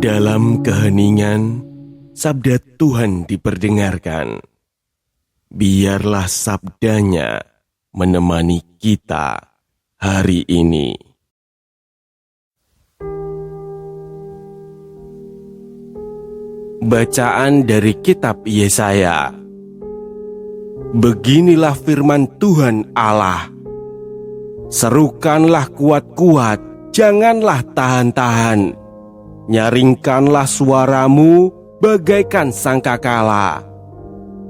Dalam keheningan, sabda Tuhan diperdengarkan. Biarlah sabdanya menemani kita hari ini. Bacaan dari kitab Yesaya. Beginilah firman Tuhan Allah. Serukanlah kuat-kuat, janganlah tahan-tahan. Nyaringkanlah suaramu bagaikan sangkakala.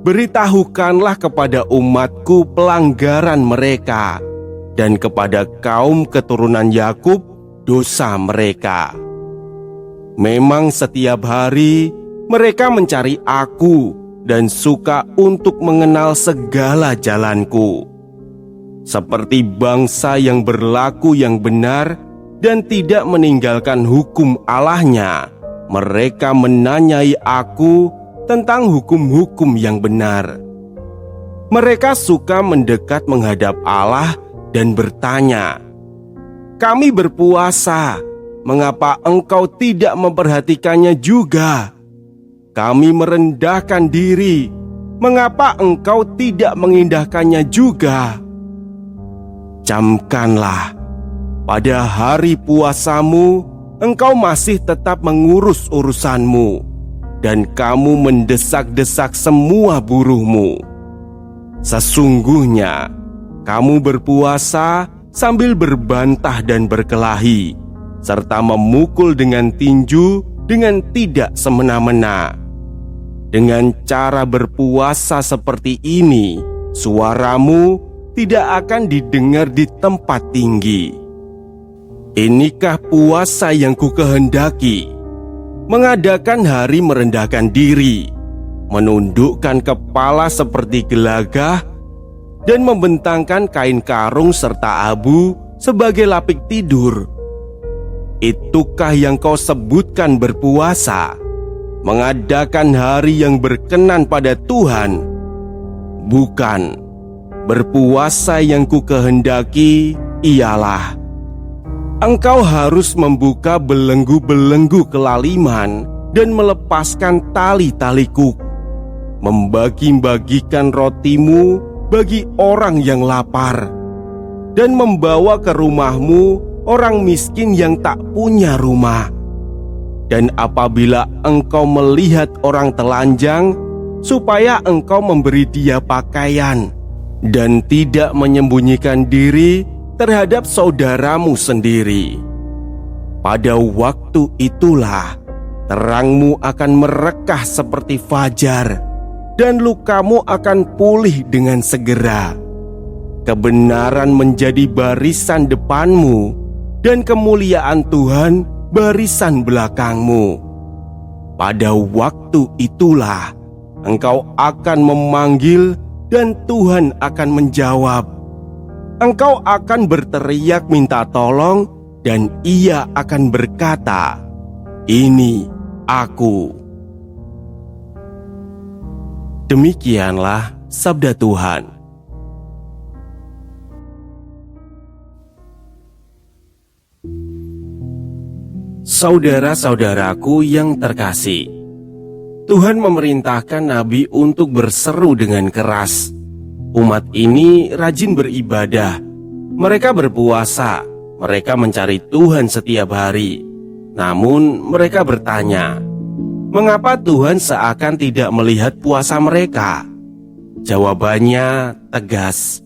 Beritahukanlah kepada umatku pelanggaran mereka, dan kepada kaum keturunan Yakub dosa mereka. Memang setiap hari mereka mencari aku dan suka untuk mengenal segala jalanku. Seperti bangsa yang berlaku yang benar dan tidak meninggalkan hukum Allahnya, mereka menanyai aku tentang hukum-hukum yang benar. Mereka suka mendekat menghadap Allah dan bertanya, "Kami berpuasa, mengapa engkau tidak memperhatikannya juga? Kami merendahkan diri, mengapa engkau tidak mengindahkannya juga?" Camkanlah, pada hari puasamu, engkau masih tetap mengurus urusanmu, dan kamu mendesak-desak semua buruhmu. Sesungguhnya, kamu berpuasa sambil berbantah dan berkelahi, serta memukul dengan tinju dengan tidak semena-mena. Dengan cara berpuasa seperti ini, suaramu tidak akan didengar di tempat tinggi. Inikah puasa yang kukehendaki? Mengadakan hari merendahkan diri, menundukkan kepala seperti gelagah, dan membentangkan kain karung serta abu sebagai lapik tidur. Itukah yang kau sebutkan berpuasa? Mengadakan hari yang berkenan pada Tuhan? Bukan. Berpuasa yang kukehendaki ialah engkau harus membuka belenggu-belenggu kelaliman dan melepaskan tali-tali kuk, membagi-bagikan rotimu bagi orang yang lapar, dan membawa ke rumahmu orang miskin yang tak punya rumah. Dan apabila engkau melihat orang telanjang, supaya engkau memberi dia pakaian, dan tidak menyembunyikan diri terhadap saudaramu sendiri. Pada waktu itulah terangmu akan merekah seperti fajar, dan lukamu akan pulih dengan segera. Kebenaran menjadi barisan depanmu, dan kemuliaan Tuhan barisan belakangmu. Pada waktu itulah engkau akan memanggil, dan Tuhan akan menjawab. Engkau akan berteriak minta tolong, dan Ia akan berkata, "Ini Aku." Demikianlah sabda Tuhan. Saudara-saudaraku yang terkasih, Tuhan memerintahkan nabi untuk berseru dengan keras. Umat ini rajin beribadah, mereka berpuasa, mereka mencari Tuhan setiap hari. Namun mereka bertanya, mengapa Tuhan seakan tidak melihat puasa mereka? Jawabannya tegas.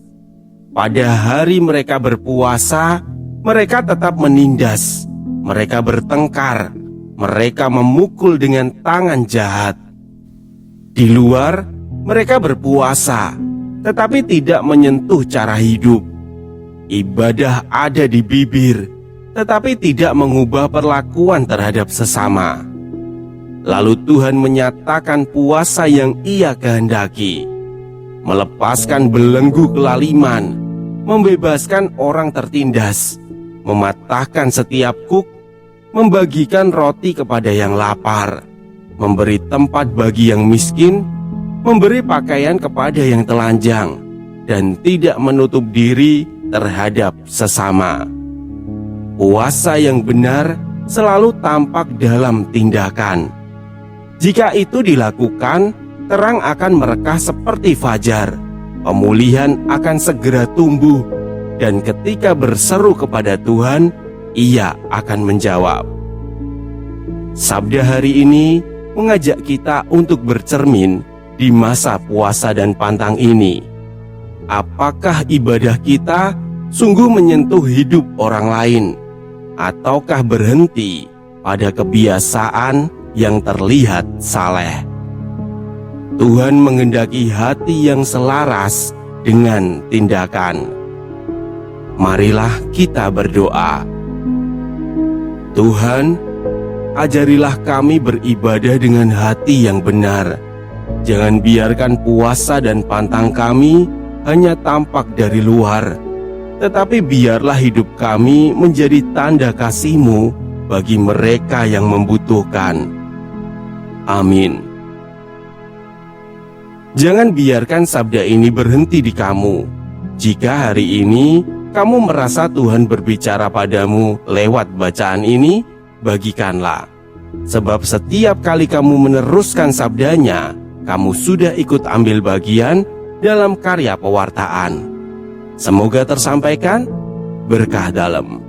Pada hari mereka berpuasa, mereka tetap menindas, mereka bertengkar, mereka memukul dengan tangan jahat. Di luar, mereka berpuasa, tetapi tidak menyentuh cara hidup. Ibadah ada di bibir, tetapi tidak mengubah perlakuan terhadap sesama. Lalu Tuhan menyatakan puasa yang Ia kehendaki, melepaskan belenggu kelaliman, membebaskan orang tertindas, mematahkan setiap kuk, membagikan roti kepada yang lapar, memberi tempat bagi yang miskin, memberi pakaian kepada yang telanjang, dan tidak menutup diri terhadap sesama. Puasa yang benar selalu tampak dalam tindakan. Jika itu dilakukan, terang akan merekah seperti fajar, pemulihan akan segera tumbuh, dan ketika berseru kepada Tuhan, Ia akan menjawab. Sabda hari ini mengajak kita untuk bercermin di masa puasa dan pantang ini. Apakah ibadah kita sungguh menyentuh hidup orang lain, ataukah berhenti pada kebiasaan yang terlihat saleh? Tuhan menghendaki hati yang selaras dengan tindakan. Marilah kita berdoa. Tuhan, ajarilah kami beribadah dengan hati yang benar. Jangan biarkan puasa dan pantang kami hanya tampak dari luar, tetapi biarlah hidup kami menjadi tanda kasih-Mu bagi mereka yang membutuhkan. Amin. Jangan biarkan sabda ini berhenti di kamu. Jika hari ini kamu merasa Tuhan berbicara padamu lewat bacaan ini, bagikanlah. Sebab setiap kali kamu meneruskan sabdanya, kamu sudah ikut ambil bagian dalam karya pewartaan. Semoga tersampaikan berkah dalam.